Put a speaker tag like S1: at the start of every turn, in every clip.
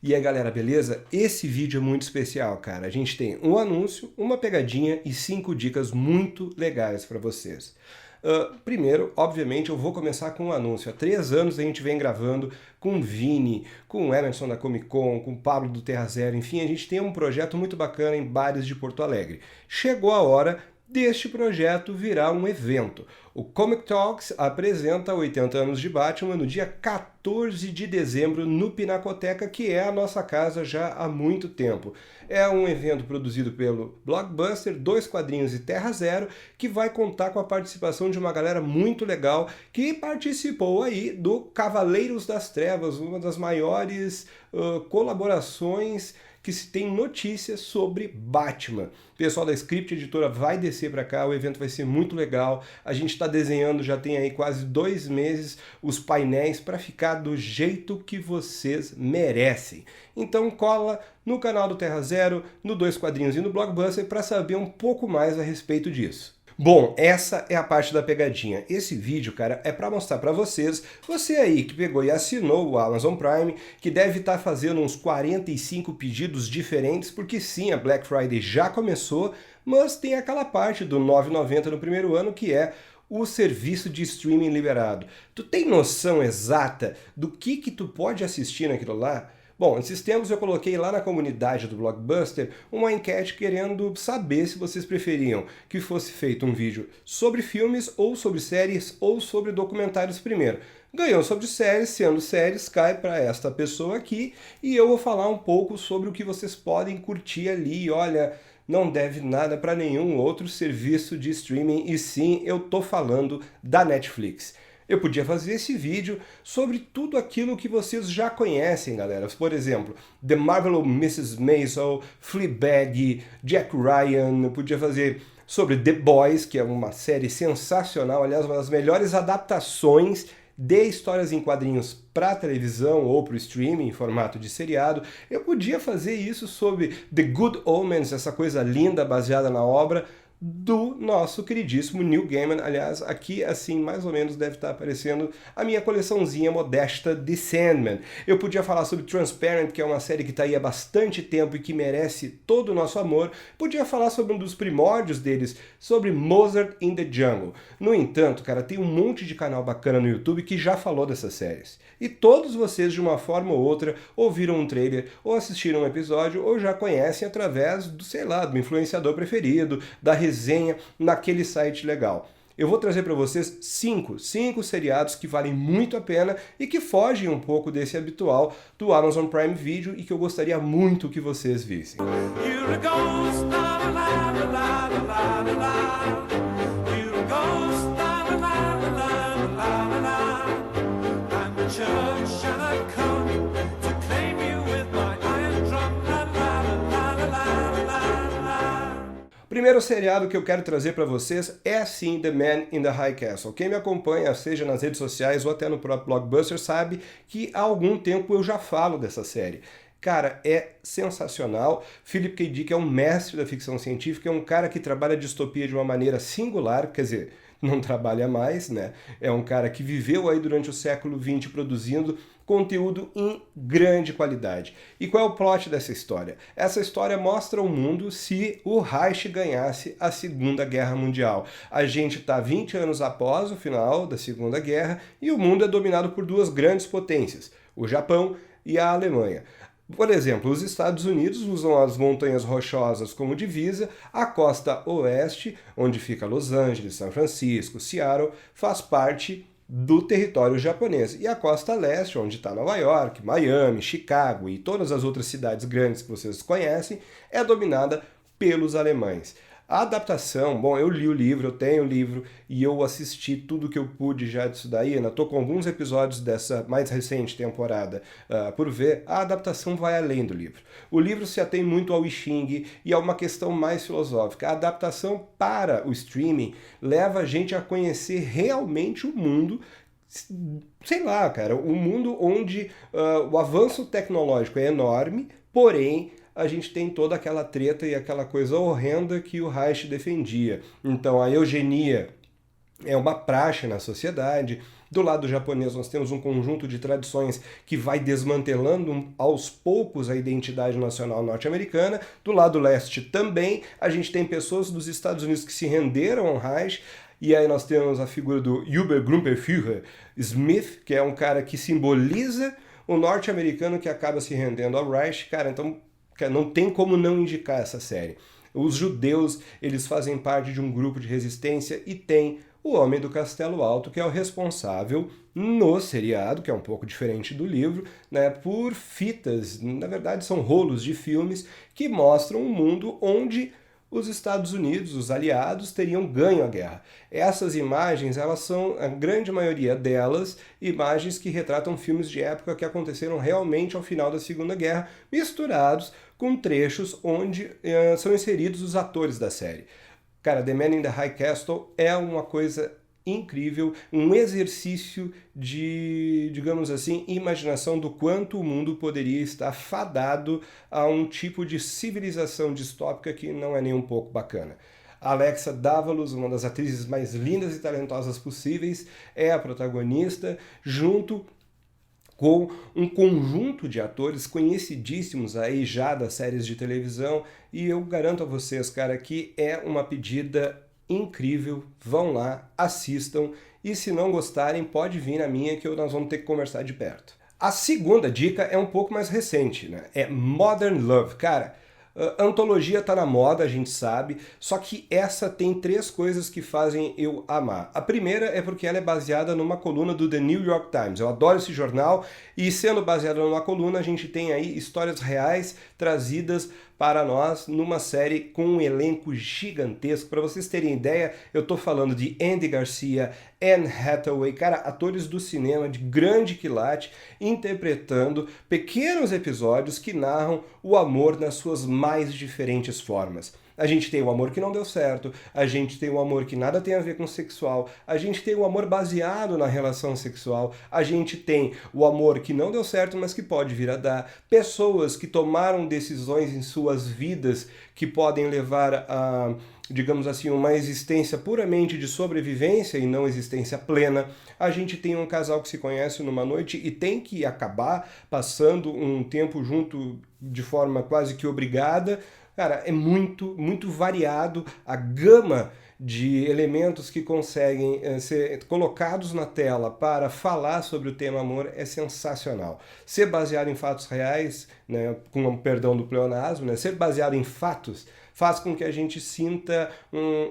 S1: E aí galera, beleza? Esse vídeo é muito especial, cara. A gente tem um anúncio, uma pegadinha e 5 dicas muito legais para vocês. Primeiro, obviamente, eu vou começar com um anúncio. Há 3 anos a gente vem gravando com o Vini, com o Emerson da Comic Con, com o Pablo do Terra Zero, enfim, a gente tem um projeto muito bacana em bares de Porto Alegre. Chegou a hora deste projeto virar um evento. O Comic Talks apresenta 80 anos de Batman no dia 14 de dezembro no Pinacoteca, que é a nossa casa já há muito tempo. É um evento produzido pelo Blockbuster, 2 Quadrinhos e Terra Zero, que vai contar com a participação de uma galera muito legal que participou aí do Cavaleiros das Trevas, uma das maiores colaborações que se tem notícias sobre Batman. O pessoal da Script Editora vai descer para cá, o evento vai ser muito legal. A gente está desenhando, já tem aí quase 2 meses, os painéis para ficar do jeito que vocês merecem. Então cola no canal do Terra Zero, no 2 Quadrinhos e no Blockbuster para saber um pouco mais a respeito disso. Bom, essa é a parte da pegadinha. Esse vídeo, cara, é para mostrar para vocês, você aí que pegou e assinou o Amazon Prime, que deve estar fazendo uns 45 pedidos diferentes, porque sim, a Black Friday já começou, mas tem aquela parte do R$ 9,90 no primeiro ano, que é o serviço de streaming liberado. Tu tem noção exata do que tu pode assistir naquilo lá? Bom, esses tempos eu coloquei lá na comunidade do Blockbuster uma enquete querendo saber se vocês preferiam que fosse feito um vídeo sobre filmes ou sobre séries ou sobre documentários primeiro. Ganhou sobre séries, sendo séries, cai para esta pessoa aqui e eu vou falar um pouco sobre o que vocês podem curtir ali. Olha, não deve nada para nenhum outro serviço de streaming e sim, eu tô falando da Netflix. Eu podia fazer esse vídeo sobre tudo aquilo que vocês já conhecem, galera. Por exemplo, The Marvelous Mrs. Maisel, Fleabag, Jack Ryan. Eu podia fazer sobre The Boys, que é uma série sensacional, aliás, uma das melhores adaptações de histórias em quadrinhos para televisão ou para o streaming em formato de seriado. Eu podia fazer isso sobre The Good Omens, essa coisa linda baseada na obra do nosso queridíssimo Neil Gaiman. Aliás, aqui assim mais ou menos deve estar aparecendo a minha coleçãozinha modesta de Sandman. Eu podia falar sobre Transparent, que é uma série que está aí há bastante tempo e que merece todo o nosso amor. Podia falar sobre um dos primórdios deles, sobre Mozart in the Jungle. No entanto, cara, tem um monte de canal bacana no YouTube que já falou dessas séries. E todos vocês, de uma forma ou outra, ouviram um trailer, ou assistiram um episódio, ou já conhecem através do, sei lá, do influenciador preferido, da resenha naquele site legal. Eu vou trazer para vocês 5 seriados que valem muito a pena e que fogem um pouco desse habitual do Amazon Prime Video e que eu gostaria muito que vocês vissem. O primeiro seriado que eu quero trazer para vocês é sim The Man in the High Castle. Quem me acompanha, seja nas redes sociais ou até no próprio Blockbuster, sabe que há algum tempo eu já falo dessa série. Cara, é sensacional. Philip K. Dick é um mestre da ficção científica, é um cara que trabalha a distopia de uma maneira singular, quer dizer, não trabalha mais, né? É um cara que viveu aí durante o século XX produzindo conteúdo em grande qualidade. E qual é o plot dessa história? Essa história mostra o mundo se o Reich ganhasse a Segunda Guerra Mundial. A gente está 20 anos após o final da Segunda Guerra e o mundo é dominado por 2 grandes potências, o Japão e a Alemanha. Por exemplo, os Estados Unidos usam as montanhas rochosas como divisa, a costa oeste, onde fica Los Angeles, São Francisco, Seattle, faz parte do território japonês. E a costa leste, onde está Nova York, Miami, Chicago e todas as outras cidades grandes que vocês conhecem, é dominada pelos alemães. A adaptação, bom, eu li o livro, eu tenho o livro e eu assisti tudo que eu pude já disso daí, ainda estou com alguns episódios dessa mais recente temporada por ver. A adaptação vai além do livro. O livro se atém muito ao I Ching e a uma questão mais filosófica. A adaptação para o streaming leva a gente a conhecer realmente o mundo, sei lá, cara, um mundo onde o avanço tecnológico é enorme, porém a gente tem toda aquela treta e aquela coisa horrenda que o Reich defendia. Então a eugenia é uma praxe na sociedade. Do lado japonês nós temos um conjunto de tradições que vai desmantelando aos poucos a identidade nacional norte-americana. Do lado leste também a gente tem pessoas dos Estados Unidos que se renderam ao Reich, e aí nós temos a figura do Obergruppenführer Smith, que é um cara que simboliza o norte-americano que acaba se rendendo ao Reich. Cara, então não tem como não indicar essa série. Os judeus, eles fazem parte de um grupo de resistência e tem o Homem do Castelo Alto, que é o responsável no seriado, que é um pouco diferente do livro, né, por fitas, na verdade são rolos de filmes que mostram um mundo onde os Estados Unidos, os aliados, teriam ganho a guerra. Essas imagens, elas são, a grande maioria delas, imagens que retratam filmes de época que aconteceram realmente ao final da Segunda Guerra, misturados com trechos onde são inseridos os atores da série. Cara, The Man in the High Castle é uma coisa incrível, um exercício de, digamos assim, imaginação do quanto o mundo poderia estar fadado a um tipo de civilização distópica que não é nem um pouco bacana. A Alexa Dávalos, uma das atrizes mais lindas e talentosas possíveis, é a protagonista, junto com um conjunto de atores conhecidíssimos aí já das séries de televisão, e eu garanto a vocês, cara, que é uma pedida incrível. Vão lá, assistam, e se não gostarem, pode vir na minha que nós vamos ter que conversar de perto. A segunda dica é um pouco mais recente, né? É Modern Love. Cara, a antologia tá na moda, a gente sabe, só que essa tem 3 coisas que fazem eu amar. A primeira é porque ela é baseada numa coluna do The New York Times. Eu adoro esse jornal, e sendo baseada numa coluna, a gente tem aí histórias reais trazidas para nós numa série com um elenco gigantesco. Para vocês terem ideia, eu tô falando de Andy Garcia, Anne Hathaway, cara, atores do cinema de grande quilate, interpretando pequenos episódios que narram o amor nas suas mais diferentes formas. A gente tem o amor que não deu certo, a gente tem o amor que nada tem a ver com sexual, a gente tem o amor baseado na relação sexual, a gente tem o amor que não deu certo, mas que pode vir a dar, pessoas que tomaram decisões em suas vidas que podem levar a, digamos assim, uma existência puramente de sobrevivência e não existência plena. A gente tem um casal que se conhece numa noite e tem que acabar passando um tempo junto de forma quase que obrigada. Cara, é muito, muito variado a gama de elementos que conseguem ser colocados na tela para falar sobre o tema amor é sensacional. Ser baseado em fatos reais, né, com o perdão do pleonasmo, né, ser baseado em fatos faz com que a gente sinta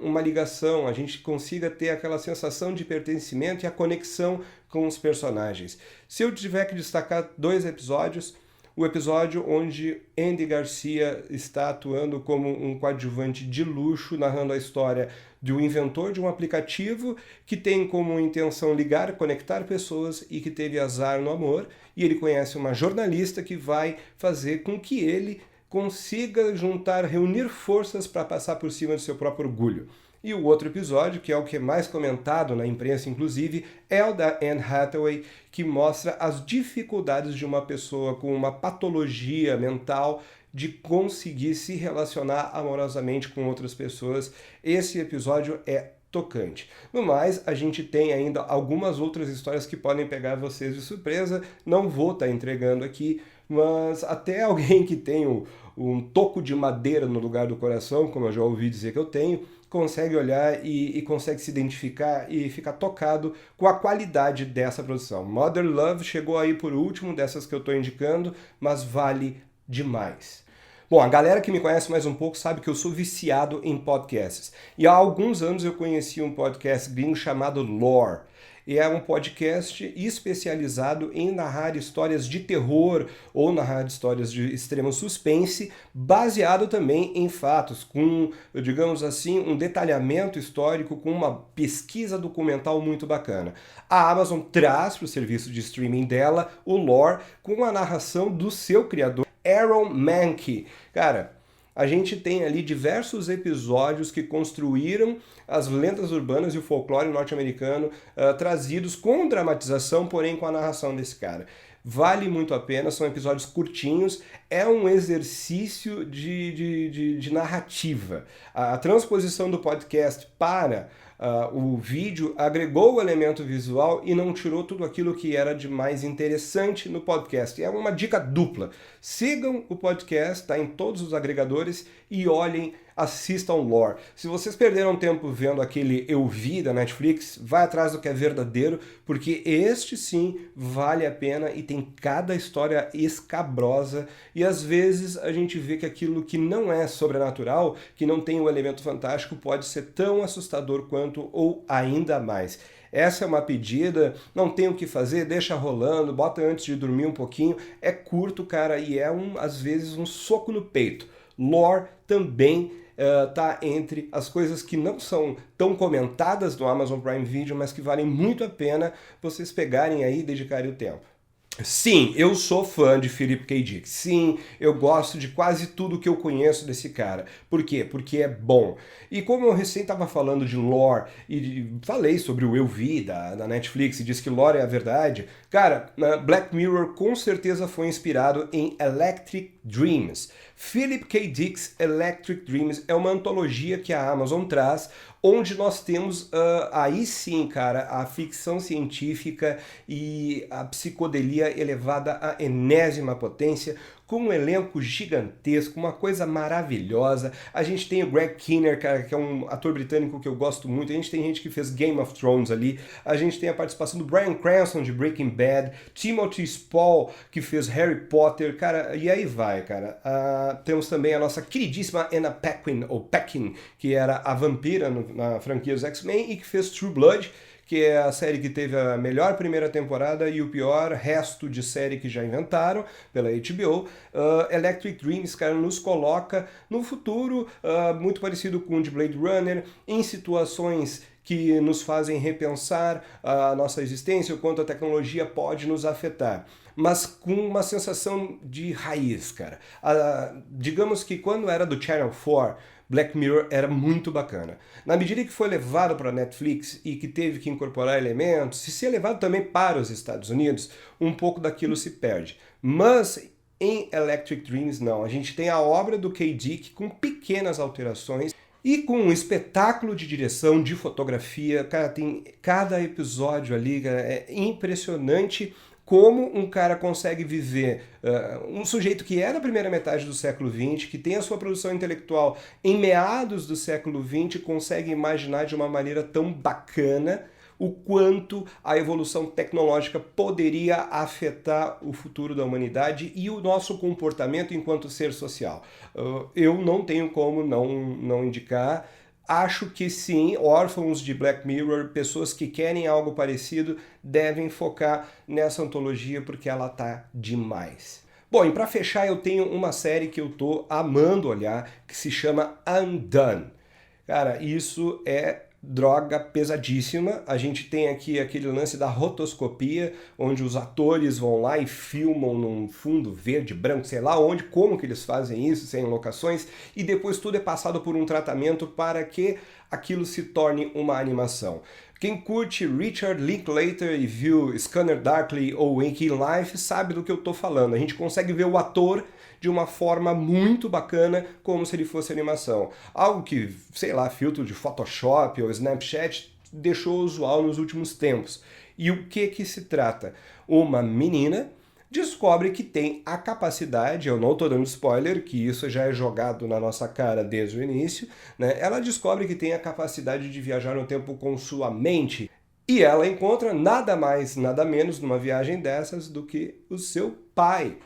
S1: uma ligação, a gente consiga ter aquela sensação de pertencimento e a conexão com os personagens. Se eu tiver que destacar 2 episódios, o episódio onde Andy Garcia está atuando como um coadjuvante de luxo, narrando a história de um inventor de um aplicativo que tem como intenção ligar, conectar pessoas e que teve azar no amor, e ele conhece uma jornalista que vai fazer com que ele consiga juntar, reunir forças para passar por cima do seu próprio orgulho. E o outro episódio, que é o que é mais comentado na imprensa, inclusive, é o da Anne Hathaway, que mostra as dificuldades de uma pessoa com uma patologia mental de conseguir se relacionar amorosamente com outras pessoas. Esse episódio é tocante. No mais, a gente tem ainda algumas outras histórias que podem pegar vocês de surpresa. Não vou estar entregando aqui, mas até alguém que tem um toco de madeira no lugar do coração, como eu já ouvi dizer que eu tenho, consegue olhar e consegue se identificar e ficar tocado com a qualidade dessa produção. Modern Love chegou aí por último dessas que eu estou indicando, mas vale demais. Bom, a galera que me conhece mais um pouco sabe que eu sou viciado em podcasts. E há alguns anos eu conheci um podcast gringo chamado Lore. E é um podcast especializado em narrar histórias de terror ou narrar histórias de extremo suspense, baseado também em fatos, com, digamos assim, um detalhamento histórico, com uma pesquisa documental muito bacana. A Amazon traz para o serviço de streaming dela o Lore com a narração do seu criador, Aaron Mahnke. Cara, a gente tem ali diversos episódios que construíram as lendas urbanas e o folclore norte-americano trazidos com dramatização, porém com a narração desse cara. Vale muito a pena, são episódios curtinhos, é um exercício de narrativa. A transposição do podcast para O vídeo agregou o elemento visual e não tirou tudo aquilo que era de mais interessante no podcast. É uma dica dupla. Sigam o podcast, tá em todos os agregadores, e olhem, assistam Lore. Se vocês perderam tempo vendo aquele Eu Vi da Netflix, vai atrás do que é verdadeiro, porque este sim vale a pena e tem cada história escabrosa, e às vezes a gente vê que aquilo que não é sobrenatural, que não tem o elemento fantástico, pode ser tão assustador quanto ou ainda mais. Essa é uma pedida, não tem o que fazer, deixa rolando, bota antes de dormir um pouquinho. É curto, cara, e é às vezes um soco no peito. Lore também tá entre as coisas que não são tão comentadas no Amazon Prime Video, mas que valem muito a pena vocês pegarem aí e dedicarem o tempo. Sim, eu sou fã de Philip K. Dick. Sim, eu gosto de quase tudo que eu conheço desse cara. Por quê? Porque é bom. E como eu recém estava falando de Lore e falei sobre o Eu Vi da Netflix e disse que Lore é a verdade, cara, Black Mirror com certeza foi inspirado em Electric Dreams. Philip K. Dick's Electric Dreams é uma antologia que a Amazon traz, onde nós temos aí sim, cara, a ficção científica e a psicodelia elevada à enésima potência, com um elenco gigantesco, uma coisa maravilhosa. A gente tem o Greg Kinnear, cara, que é um ator britânico que eu gosto muito. A gente tem gente que fez Game of Thrones ali. A gente tem a participação do Bryan Cranston de Breaking Bad, Timothy Spall, que fez Harry Potter, cara, e aí vai, cara. Temos também a nossa queridíssima Anna Paquin, ou Paquin, que era a vampira na franquia dos X-Men e que fez True Blood, que é a série que teve a melhor primeira temporada e o pior resto de série que já inventaram pela HBO. Electric Dreams, cara, nos coloca no futuro muito parecido com o de Blade Runner, em situações que nos fazem repensar a nossa existência, o quanto a tecnologia pode nos afetar, mas com uma sensação de raiz, cara. Digamos que quando era do Channel 4, Black Mirror era muito bacana. Na medida que foi levado para a Netflix e que teve que incorporar elementos, e ser levado também para os Estados Unidos, um pouco daquilo se perde. Mas em Electric Dreams não, a gente tem a obra do K. Dick com pequenas alterações e com um espetáculo de direção, de fotografia. Cara, tem cada episódio ali, cara, é impressionante como um cara consegue viver, um sujeito que é da primeira metade do século XX, que tem a sua produção intelectual em meados do século XX, consegue imaginar de uma maneira tão bacana o quanto a evolução tecnológica poderia afetar o futuro da humanidade e o nosso comportamento enquanto ser social. Eu não tenho como não indicar. Acho que sim, órfãos de Black Mirror, pessoas que querem algo parecido, devem focar nessa antologia porque ela tá demais. Bom, e para fechar eu tenho uma série que eu tô amando olhar, que se chama Undone. Cara, isso é droga pesadíssima. A gente tem aqui aquele lance da rotoscopia, onde os atores vão lá e filmam num fundo verde, branco, sei lá onde, como que eles fazem isso, sem locações, e depois tudo é passado por um tratamento para que aquilo se torne uma animação. Quem curte Richard Linklater e viu Scanner Darkly ou Waking Life sabe do que eu tô falando. A gente consegue ver o ator de uma forma muito bacana, como se ele fosse animação. Algo que, sei lá, filtro de Photoshop ou Snapchat deixou usual nos últimos tempos. E o que se trata? Uma menina descobre que tem a capacidade, eu não estou dando spoiler, que isso já é jogado na nossa cara desde o início, né? Ela descobre que tem a capacidade de viajar no tempo com sua mente. E ela encontra nada mais, nada menos numa viagem dessas do que o seu pai.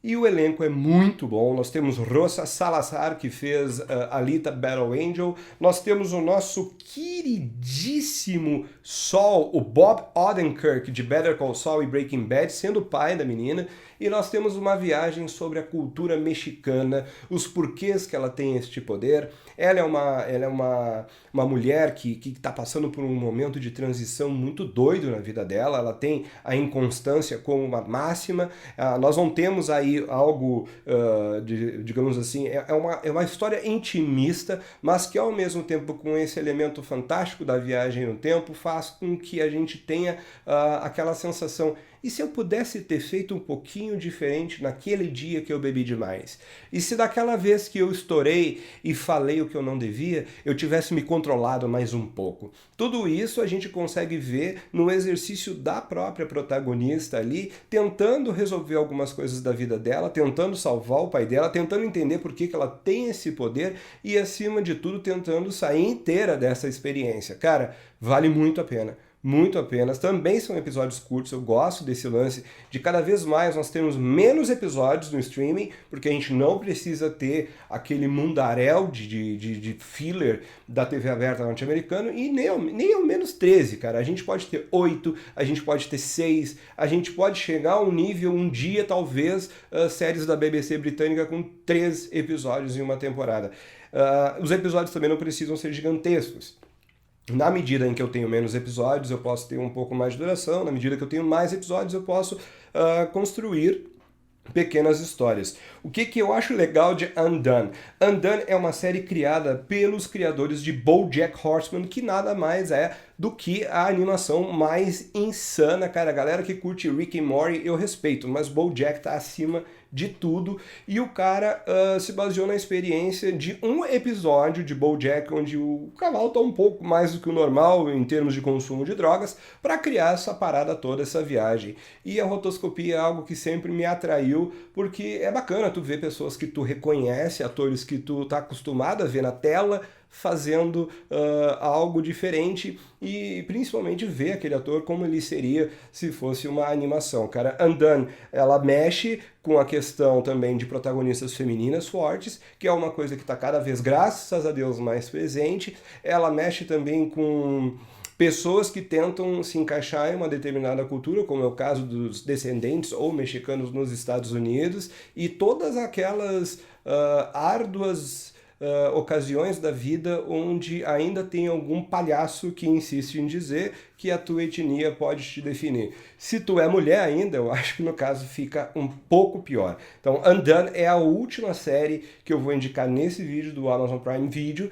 S1: E o elenco é muito bom. Nós temos Rosa Salazar, que fez Alita Battle Angel. Nós temos o nosso queridíssimo Saul, o Bob Odenkirk, de Better Call Saul e Breaking Bad, sendo o pai da menina. E nós temos uma viagem sobre a cultura mexicana, os porquês que ela tem este poder. Ela é uma mulher que está passando por um momento de transição muito doido na vida dela. Ela tem a inconstância como uma máxima. Nós não temos aí algo, digamos assim, é uma história intimista, mas que ao mesmo tempo, com esse elemento fantástico da viagem no tempo, faz com que a gente tenha aquela sensação e se eu pudesse ter feito um pouquinho diferente naquele dia que eu bebi demais? E se daquela vez que eu estourei e falei o que eu não devia, eu tivesse me controlado mais um pouco? Tudo isso a gente consegue ver no exercício da própria protagonista ali, tentando resolver algumas coisas da vida dela, tentando salvar o pai dela, tentando entender por que ela tem esse poder e, acima de tudo, tentando sair inteira dessa experiência. Cara, vale muito a pena. Muito apenas. Também são episódios curtos, eu gosto desse lance de cada vez mais nós termos menos episódios no streaming, porque a gente não precisa ter aquele mundaréu de filler da TV aberta norte-americana e nem ao menos 13, cara. A gente pode ter 8, a gente pode ter 6, a gente pode chegar a um nível, um dia talvez, séries da BBC britânica com 3 episódios em uma temporada. Os episódios também não precisam ser gigantescos. Na medida em que eu tenho menos episódios, eu posso ter um pouco mais de duração. Na medida que eu tenho mais episódios, eu posso construir pequenas histórias. O que eu acho legal de Undone? Undone é uma série criada pelos criadores de BoJack Horseman, que nada mais é do que a animação mais insana, cara. A galera que curte Rick and Morty eu respeito, mas BoJack tá acima de tudo, e o cara se baseou na experiência de um episódio de BoJack onde o cavalo tá um pouco mais do que o normal em termos de consumo de drogas, para criar essa parada toda, essa viagem. E a rotoscopia é algo que sempre me atraiu, porque é bacana tu ver pessoas que tu reconhece, atores que tu tá acostumado a ver na tela, fazendo algo diferente, e principalmente ver aquele ator como ele seria se fosse uma animação. Cara, Undone, ela mexe com a questão também de protagonistas femininas fortes, que é uma coisa que está cada vez, graças a Deus, mais presente. Ela mexe também com pessoas que tentam se encaixar em uma determinada cultura, como é o caso dos descendentes ou mexicanos nos Estados Unidos, e todas aquelas árduas ocasiões da vida onde ainda tem algum palhaço que insiste em dizer que a tua etnia pode te definir. Se tu é mulher ainda, eu acho que no caso fica um pouco pior. Então, Undone é a última série que eu vou indicar nesse vídeo do Amazon Prime Video,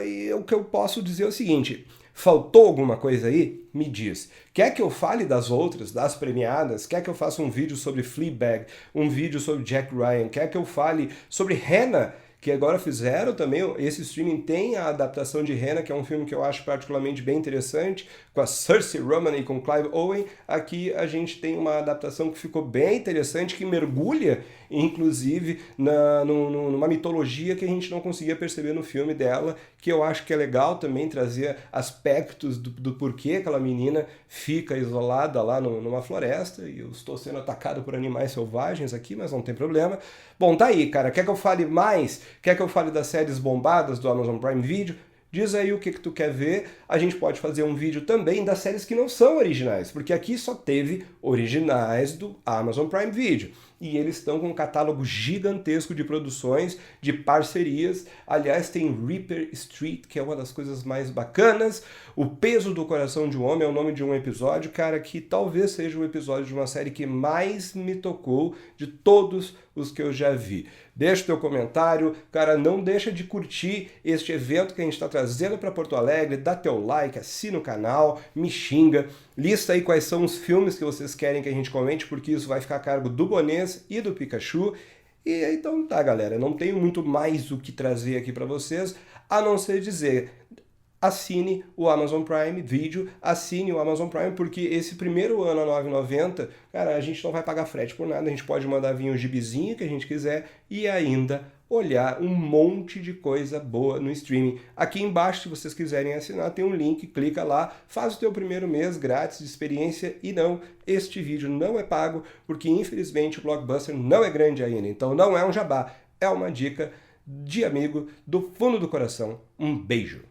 S1: e o que eu posso dizer é o seguinte: faltou alguma coisa aí? Me diz. Quer que eu fale das outras, das premiadas? Quer que eu faça um vídeo sobre Fleabag, um vídeo sobre Jack Ryan? Quer que eu fale sobre Hanna, que agora fizeram também, esse streaming tem a adaptação de Hanna, que é um filme que eu acho particularmente bem interessante, com a Saoirse Ronan e com Clive Owen. Aqui a gente tem uma adaptação que ficou bem interessante, que mergulha, inclusive, numa mitologia que a gente não conseguia perceber no filme dela, que eu acho que é legal também trazer aspectos do porquê aquela menina fica isolada lá numa floresta, e eu estou sendo atacado por animais selvagens aqui, mas não tem problema. Bom, tá aí, cara. Quer que eu fale mais? Quer que eu fale das séries bombadas do Amazon Prime Video? Diz aí o que tu quer ver. A gente pode fazer um vídeo também das séries que não são originais, porque aqui só teve originais do Amazon Prime Video. E eles estão com um catálogo gigantesco de produções, de parcerias. Aliás, tem Reaper Street, que é uma das coisas mais bacanas. O Peso do Coração de um Homem é o nome de um episódio, cara, que talvez seja o episódio de uma série que mais me tocou de todos os que eu já vi. Deixa o teu comentário, cara, não deixa de curtir este evento que a gente está trazendo para Porto Alegre, dá teu like, assina o canal, me xinga, lista aí quais são os filmes que vocês querem que a gente comente, porque isso vai ficar a cargo do Bonês e do Pikachu. E então tá, galera, não tenho muito mais o que trazer aqui para vocês, a não ser dizer: assine o Amazon Prime Video, assine o Amazon Prime, porque esse primeiro ano a R$ 9,90, cara, a gente não vai pagar frete por nada, a gente pode mandar vir o gibizinho que a gente quiser e ainda olhar um monte de coisa boa no streaming. Aqui embaixo, se vocês quiserem assinar, tem um link, clica lá, faz o teu primeiro mês grátis de experiência. E não, este vídeo não é pago, porque infelizmente o Blockbuster não é grande ainda, então não é um jabá, é uma dica de amigo do fundo do coração. Um beijo!